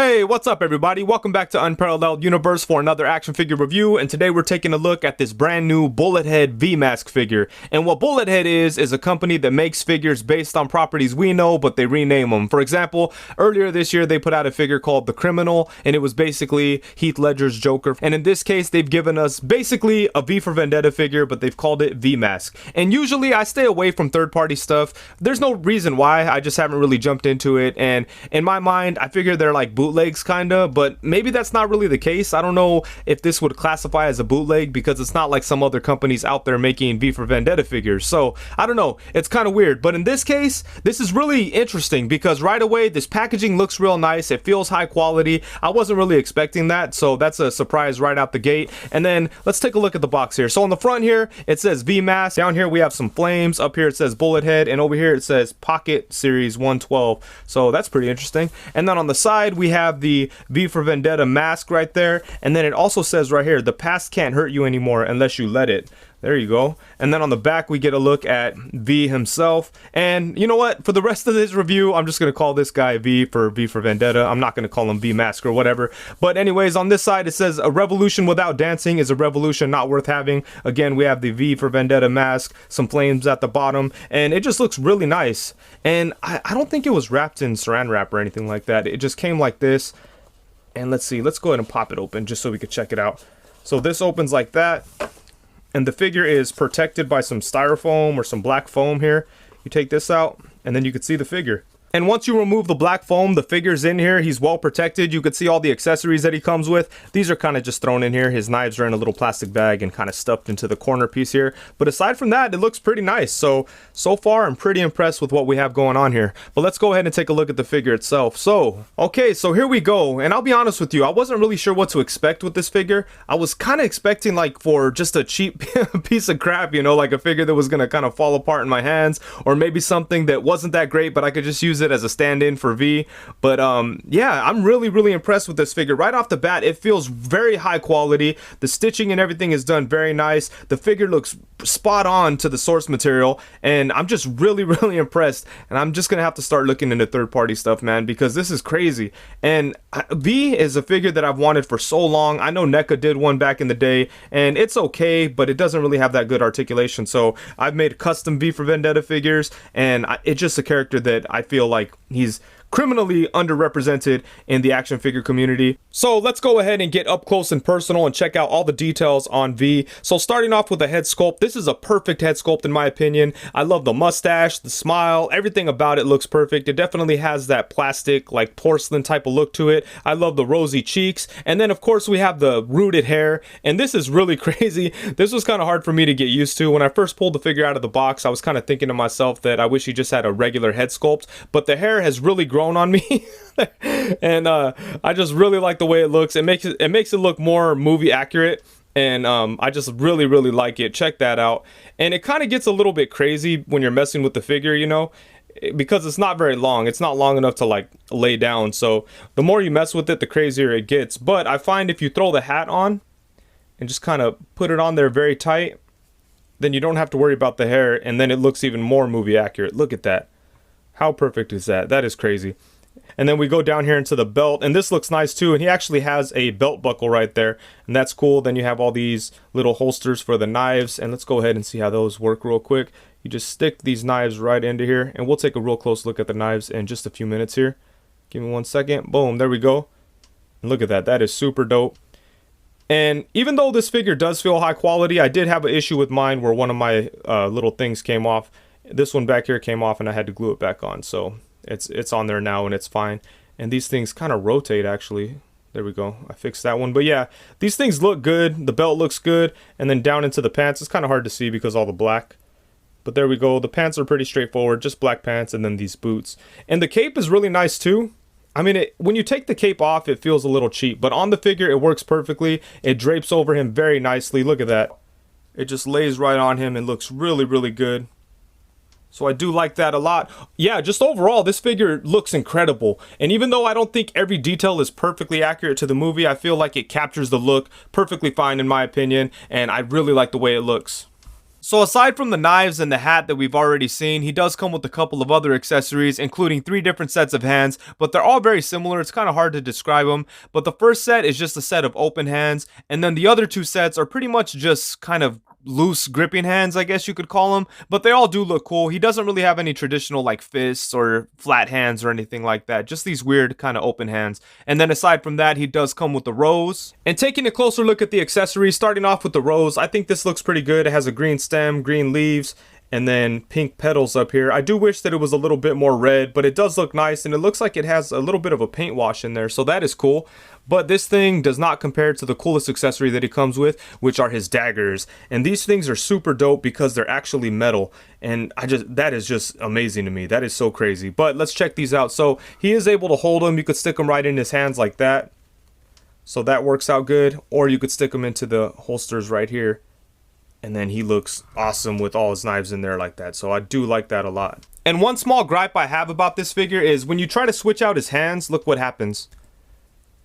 Hey, what's up everybody? Welcome back to Unparalleled Universe for another action figure review, and today we're taking a look at this brand new BulletHead V-Mask figure. And what BulletHead is a company that makes figures based on properties we know, but they rename them. For example, earlier this year they put out a figure called The Criminal, and it was basically Heath Ledger's Joker. And in this case, they've given us basically a V for Vendetta figure, but they've called it V-Mask. And usually I stay away from third-party stuff. There's no reason why, I just haven't really jumped into it, and in my mind, I figure they're like bootlegs kinda, but maybe that's not really the case. I don't know if this would classify as a bootleg because it's not like some other companies out there making V for Vendetta figures. So I don't know, it's kind of weird. But in this case, this is really interesting because right away this packaging looks real nice. It feels high quality. I wasn't really expecting that, so that's a surprise right out the gate. And then let's take a look at the box here. So on the front here it says V-Mask. Down here we have some flames. Up here it says BulletHead, and over here it says Pocket Series 112. So that's pretty interesting. And then on the side we have the V for Vendetta mask right there, and then it also says right here, the past can't hurt you anymore unless you let it. There you go. And then on the back we get a look at V himself. And you know what, for the rest of this review I'm just gonna call this guy V for Vendetta. I'm not gonna call him V-Mask or whatever. But anyways, on this side it says a revolution without dancing is a revolution not worth having. Again, we have the V for Vendetta mask, some flames at the bottom, and it just looks really nice. And I don't think it was wrapped in saran wrap or anything like that. It just came like this. And let's see, let's go ahead and pop it open just so we could check it out. So this opens like that, and the figure is protected by some styrofoam or some black foam here. You take this out and then you can see the figure. And once you remove the black foam, the figure's in here. He's well protected. You can see all the accessories that he comes with. These are kind of just thrown in here. His knives are in a little plastic bag and kind of stuffed into the corner piece here. But aside from that, it looks pretty nice. So far, I'm pretty impressed with what we have going on here. But let's go ahead and take a look at the figure itself. So here we go. And I'll be honest with you, I wasn't really sure what to expect with this figure. I was kind of expecting like for just a cheap piece of crap, you know, like a figure that was going to kind of fall apart in my hands, or maybe something that wasn't that great, but I could just use it as a stand-in for V. But yeah, I'm really impressed with this figure. Right off the bat, it feels very high quality. The stitching and everything is done very nice. The figure looks spot on to the source material, and I'm just really impressed. And I'm just gonna have to start looking into third-party stuff, man, because this is crazy. And V is a figure that I've wanted for so long. I know NECA did one back in the day, and it's okay, but it doesn't really have that good articulation. So I've made custom V for Vendetta figures, and it's just a character that I feel like he's criminally underrepresented in the action figure community. So let's go ahead and get up close and personal and check out all the details on V. So starting off with the head sculpt, this is a perfect head sculpt in my opinion. I love the mustache, the smile, everything about it looks perfect. It definitely has that plastic, like porcelain type of look to it. I love the rosy cheeks, and then of course we have the rooted hair, and this is really crazy. This was kind of hard for me to get used to. When I first pulled the figure out of the box, I was kind of thinking to myself that I wish he just had a regular head sculpt, but the hair has really grown on me. And I just really like the way it looks. It makes it look more movie accurate, and I just really like it. Check that out. And it kind of gets a little bit crazy when you're messing with the figure, you know, because it's not very long. It's not long enough to like lay down, so the more you mess with it, the crazier it gets. But I find if you throw the hat on and just kind of put it on there very tight, then you don't have to worry about the hair, and then it looks even more movie accurate. Look at that. How perfect is that? That is crazy. And then we go down here into the belt, and this looks nice too, and he actually has a belt buckle right there, and that's cool. Then you have all these little holsters for the knives, and let's go ahead and see how those work real quick. You just stick these knives right into here, and we'll take a real close look at the knives in just a few minutes here. Give me 1 second. Boom, there we go. And look at that. That is super dope. And even though this figure does feel high quality, I did have an issue with mine where one of my little things came off. This one back here came off and I had to glue it back on, so it's on there now and it's fine. And these things kind of rotate actually. There we go, I fixed that one. But yeah, these things look good. The belt looks good. And then down into the pants, it's kind of hard to see because all the black, but there we go. The pants are pretty straightforward, just black pants, and then these boots. And the cape is really nice too. I mean, when you take the cape off, it feels a little cheap, but on the figure it works perfectly. It drapes over him very nicely. Look at that. It just lays right on him and looks really good. So I do like that a lot. Yeah, just overall, this figure looks incredible. And even though I don't think every detail is perfectly accurate to the movie, I feel like it captures the look perfectly fine in my opinion. And I really like the way it looks. So aside from the knives and the hat that we've already seen, he does come with a couple of other accessories, including 3 different sets of hands, but they're all very similar. It's kind of hard to describe them, but the first set is just a set of open hands, and then the other 2 sets are pretty much just kind of loose gripping hands, I guess you could call them, but they all do look cool. He doesn't really have any traditional like fists or flat hands or anything like that, just these weird kind of open hands. And then aside from that, he does come with the rose. And taking a closer look at the accessories, starting off with the rose, I think this looks pretty good. It has a green stem, green leaves, and then pink petals up here. I do wish that it was a little bit more red, but it does look nice, and it looks like it has a little bit of a paint wash in there, so that is cool. But this thing does not compare to the coolest accessory that he comes with, which are his daggers. And these things are super dope because they're actually metal, and that is just amazing to me. That is so crazy. But let's check these out. So he is able to hold them. You could stick them right in his hands like that, so that works out good. Or you could stick them into the holsters right here, and then he looks awesome with all his knives in there like that. So I do like that a lot. And one small gripe I have about this figure is when you try to switch out his hands, look what happens.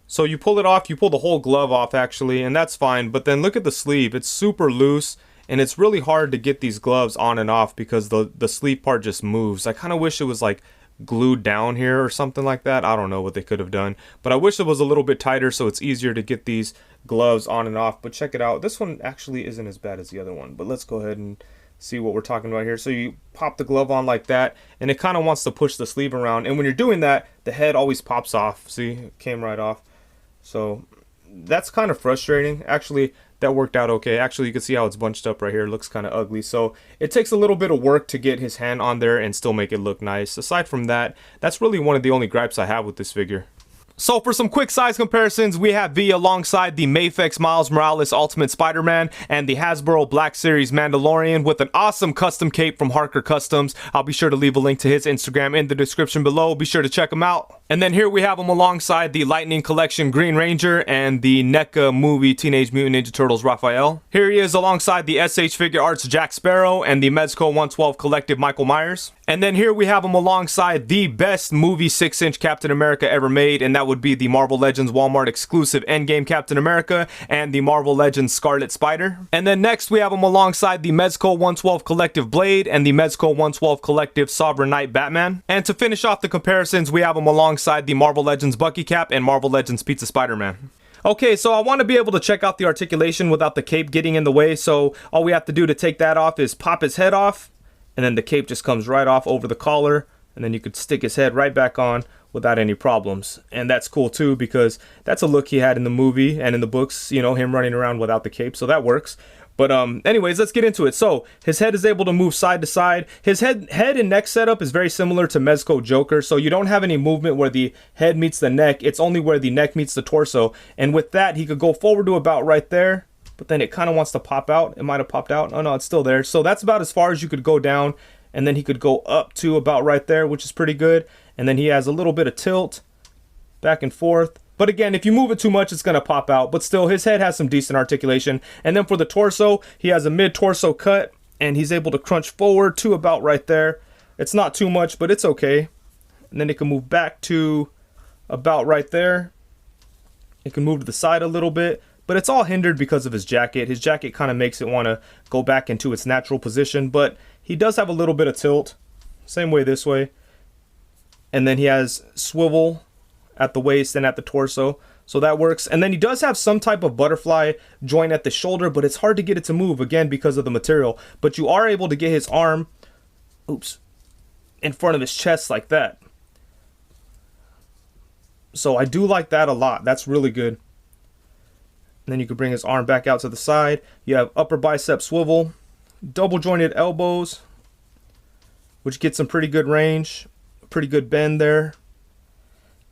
So you pull it off, you pull the whole glove off actually, and that's fine. But then look at the sleeve. It's super loose, and it's really hard to get these gloves on and off because the sleeve part just moves. I kind of wish it was like glued down here or something like that. I don't know what they could have done, but I wish it was a little bit tighter so it's easier to get these gloves on and off. But check it out. This one actually isn't as bad as the other one, but let's go ahead and see what we're talking about here. So you pop the glove on like that, and it kind of wants to push the sleeve around, and when you're doing that, the head always pops off. See, it came right off. So that's kind of frustrating. Actually, that worked out okay. Actually, you can see how it's bunched up right here. It looks kind of ugly. So it takes a little bit of work to get his hand on there and still make it look nice. Aside from that, that's really one of the only gripes I have with this figure. So for some quick size comparisons, we have V alongside the Mafex Miles Morales Ultimate Spider-Man and the Hasbro Black Series Mandalorian with an awesome custom cape from Harker Customs. I'll be sure to leave a link to his Instagram in the description below. Be sure to check him out. And then here we have him alongside the Lightning Collection Green Ranger and the NECA movie Teenage Mutant Ninja Turtles Raphael. Here he is alongside the SH Figure Arts Jack Sparrow and the Mezco 112 Collective Michael Myers. And then here we have him alongside the best movie 6-inch Captain America ever made, and that would be the Marvel Legends Walmart exclusive Endgame Captain America and the Marvel Legends Scarlet Spider. And then next we have him alongside the Mezco 112 Collective Blade and the Mezco 112 Collective Sovereign Knight Batman. And to finish off the comparisons, we have him alongside the Marvel Legends Bucky Cap and Marvel Legends Pizza Spider-Man. Okay, so I want to be able to check out the articulation without the cape getting in the way, so all we have to do to take that off is pop his head off, and then the cape just comes right off over the collar, and then you could stick his head right back on without any problems. And that's cool too, because that's a look he had in the movie and in the books, you know, him running around without the cape, so that works. But anyways, let's get into it. So his head is able to move side to side. His head and neck setup is very similar to Mezco Joker, so you don't have any movement where the head meets the neck. It's only where the neck meets the torso, and with that he could go forward to about right there, but then it kind of wants to pop out. It might have popped out. Oh no, it's still there. So that's about as far as you could go down, and then he could go up to about right there, which is pretty good. And then he has a little bit of tilt back and forth. But again, if you move it too much, it's going to pop out. But still, his head has some decent articulation. And then for the torso, he has a mid-torso cut, and he's able to crunch forward to about right there. It's not too much, but it's okay. And then it can move back to about right there. It can move to the side a little bit, but it's all hindered because of his jacket. His jacket kind of makes it want to go back into its natural position, but he does have a little bit of tilt. Same way this way. And then he has swivel at the waist and at the torso, so that works. And then he does have some type of butterfly joint at the shoulder, but it's hard to get it to move, again, because of the material. But you are able to get his arm, in front of his chest like that. So I do like that a lot. That's really good. And then you can bring his arm back out to the side. You have upper bicep swivel, double jointed elbows, which gets some pretty good range, pretty good bend there.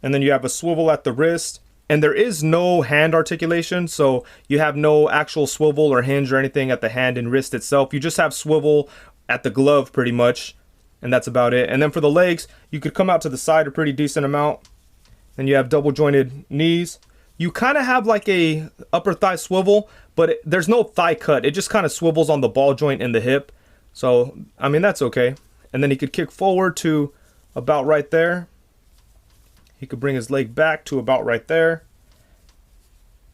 And then you have a swivel at the wrist, and there is no hand articulation, so you have no actual swivel or hinge or anything at the hand and wrist itself. You just have swivel at the glove pretty much, and that's about it. And then for the legs, you could come out to the side a pretty decent amount. Then you have double jointed knees. You kind of have like a upper thigh swivel, but there's no thigh cut. It just kind of swivels on the ball joint in the hip. So, I mean, that's okay. And then he could kick forward to about right there. He could bring his leg back to about right there.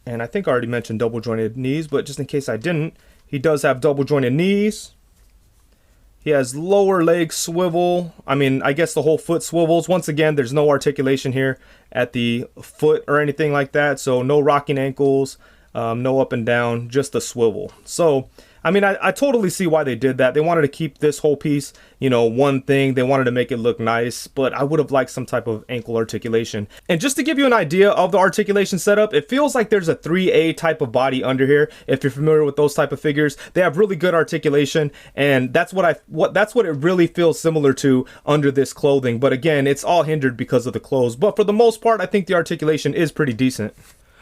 And I think I already mentioned double jointed knees, but just in case I didn't, he does have double jointed knees. He has lower leg swivel. I mean, I guess the whole foot swivels. Once again, there's no articulation here at the foot or anything like that. So no rocking ankles, no up and down, just a swivel. So, I mean, I totally see why they did that. They wanted to keep this whole piece, you know, one thing. They wanted to make it look nice, but I would have liked some type of ankle articulation. And just to give you an idea of the articulation setup, it feels like there's a 3A type of body under here. If you're familiar with those type of figures, they have really good articulation, and that's what it really feels similar to under this clothing. But again, it's all hindered because of the clothes. But for the most part, I think the articulation is pretty decent.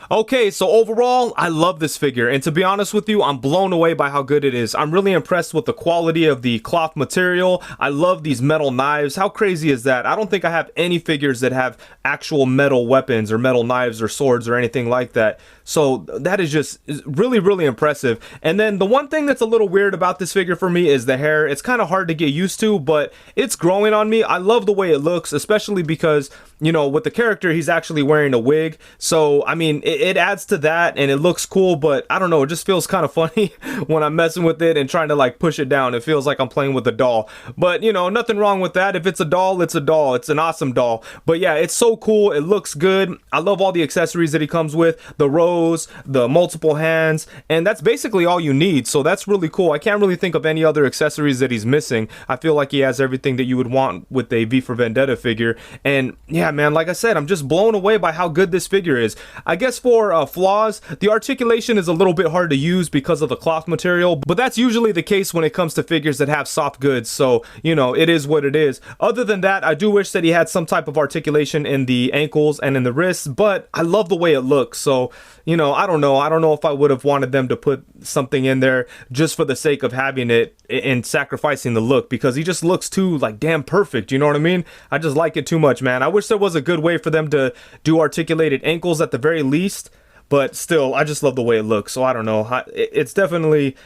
Okay, so overall, I love this figure, and to be honest with you, I'm blown away by how good it is. I'm really impressed with the quality of the cloth material. I love these metal knives. How crazy is that? I don't think I have any figures that have actual metal weapons or metal knives or swords or anything like that. So that is just really, really impressive. And then the one thing that's a little weird about this figure for me is the hair. It's kind of hard to get used to, but it's growing on me. I love the way it looks, especially because, you know, with the character, he's actually wearing a wig. So, I mean, it adds to that and it looks cool, but I don't know, it just feels kind of funny when I'm messing with it and trying to like push it down. It feels like I'm playing with a doll, but you know, nothing wrong with that. If it's a doll, it's a doll. It's an awesome doll. But yeah, it's so cool. It looks good. I love all the accessories that he comes with, the rose, the multiple hands, and that's basically all you need. So that's really cool. I can't really think of any other accessories that he's missing. I feel like he has everything that you would want with a V for Vendetta figure. And yeah, man, like I said, I'm just blown away by how good this figure is. I guess for flaws, the articulation is a little bit hard to use because of the cloth material, but that's usually the case when it comes to figures that have soft goods. So, you know, it is what it is. Other than that, I do wish that he had some type of articulation in the ankles and in the wrists, but I love the way it looks. So, you know, I don't know if I would have wanted them to put something in there just for the sake of having it and sacrificing the look, because he just looks too like damn perfect. You know what I mean? I just like it too much, man. I wish there was a good way for them to do articulated ankles at the very least, but still, I just love the way it looks. So I don't know. It's definitely,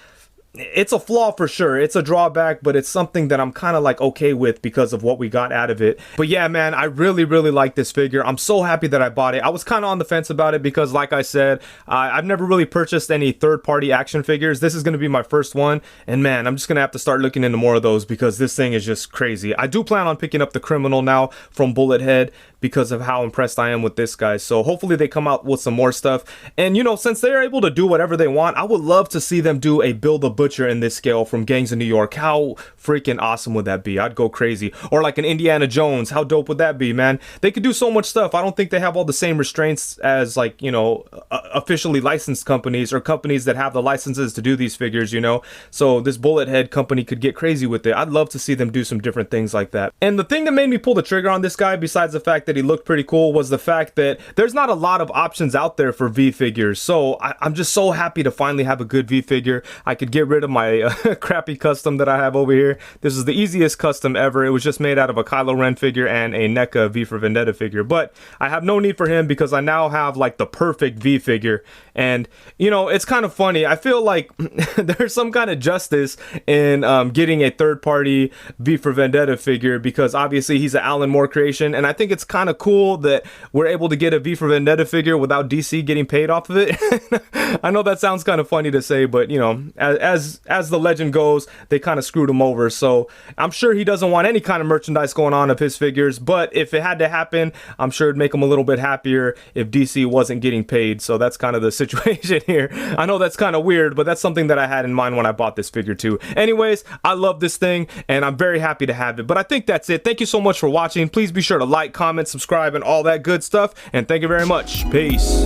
it's a flaw for sure. It's a drawback, but it's something that I'm kind of like okay with because of what we got out of it. But yeah, man, I really, really like this figure. I'm so happy that I bought it. I was kind of on the fence about it because, like I said, I've never really purchased any third-party action figures. This is going to be my first one, and man, I'm just going to have to start looking into more of those because this thing is just crazy. I do plan on picking up the Criminal now from BulletHead because of how impressed I am with this guy. So hopefully they come out with some more stuff. And you know, since they're able to do whatever they want, I would love to see them do a Bill the Butcher in this scale from Gangs of New York. How freaking awesome would that be? I'd go crazy. Or like an Indiana Jones. How dope would that be, man? They could do so much stuff. I don't think they have all the same restraints as, like, you know, officially licensed companies or companies that have the licenses to do these figures, you know? So this BulletHead company could get crazy with it. I'd love to see them do some different things like that. And the thing that made me pull the trigger on this guy, besides the fact that he looked pretty cool, was the fact that there's not a lot of options out there for V figures. So I'm just so happy to finally have a good V figure. I could get rid of my crappy custom that I have over here. This is the easiest custom ever. It was just made out of a Kylo Ren figure and a NECA V for Vendetta figure, but I have no need for him because I now have like the perfect V figure. And you know, it's kind of funny. I feel like there's some kind of justice in getting a third-party V for Vendetta figure, because obviously he's an Alan Moore creation, and I think it's kind of cool that we're able to get a V for Vendetta figure without DC getting paid off of it. I know that sounds kind of funny to say, but you know, as the legend goes, they kind of screwed him over. So I'm sure he doesn't want any kind of merchandise going on of his figures, but if it had to happen, I'm sure it'd make him a little bit happier if DC wasn't getting paid. So that's kind of the situation here. I know that's kind of weird, but that's something that I had in mind when I bought this figure too. Anyways, I love this thing and I'm very happy to have it. But I think that's it. Thank you so much for watching. Please be sure to like, comment, subscribe, and all that good stuff. And thank you very much. Peace.